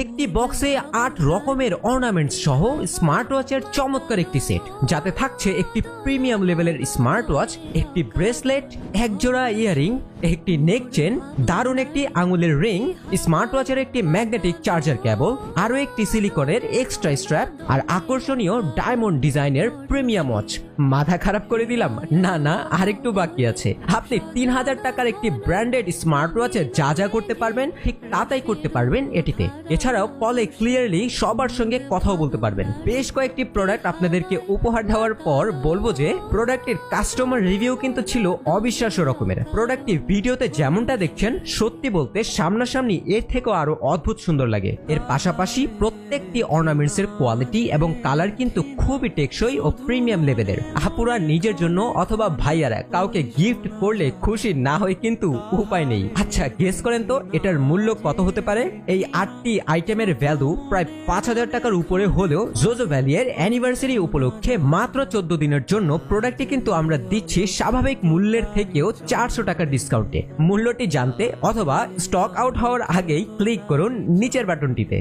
একটি বক্সে 8 রকমের অর্নামেন্টস সহ স্মার্ট ওয়াচের চমৎকার একটি সেট, যাতে থাকছে একটি প্রিমিয়াম লেভেলের স্মার্ট ওয়াচ, একটি ব্রেসলেট, একজোড়া ইয়ারিং, একটি নেক চেন, দারুণ একটি আঙুলের রিং, স্মার্ট ওয়াচের একটি ম্যাগনেটিক চার্জার কেবল, আরও একটি সিলিকনের এক্সট্রা স্ট্র্যাপ আর আকর্ষণীয় ডায়মন্ড ডিজাইনের প্রিমিয়াম ওয়াচ। মাথা খারাপ করে দিলাম? না না, আরেকটু বাকি আছে। আপনি 3000 টাকার একটি ব্র্যান্ডেড স্মার্ট ওয়াচে যা যা করতে পারবেন ঠিক তাই করতে পারবেন এটিতে। এছাড়াও কলে ক্লিয়ারলি সবার সঙ্গে কথাও বলতে পারবেন। বেশ কয়েকটি প্রোডাক্ট আপনাদেরকে উপহার দেওয়ার পর বলবো যে প্রোডাক্টের কাস্টমার রিভিউ কিন্তু ছিল অবিশ্বাস্য রকমের। প্রোডাক্টটি ভিডিওতে যেমনটা দেখছেন, সত্যি বলতে সামনাসামনি এর থেকেও আরো অদ্ভুত সুন্দর লাগে। এর পাশাপাশি প্রত্যেকটি অর্নামেন্টস এর কোয়ালিটি এবং কালার কিন্তু খুবই টেকসই ও প্রিমিয়াম লেভেলের। আপুরা নিজের জন্য অথবা ভাইয়ারা কাউকে গিফট করলে খুশি না হয় কিন্তু উপায় নেই। আচ্ছা, গেস করেন তো এটার মূল্য কত হতে পারে? এই 8টি আইটেমের ভ্যালু প্রায় 5000 টাকার উপরে হলেও জোজো ভ্যালির অ্যানিভার্সারি উপলক্ষে মাত্র 14 দিনের জন্য প্রোডাক্টটি কিন্তু আমরা দিচ্ছি স্বাভাবিক মূল্যের থেকেও 400 টাকার ডিসকাউন্টে। মূল্যটি জানতে অথবা স্টক আউট হওয়ার আগেই ক্লিক করুন নিচের বাটনটিতে।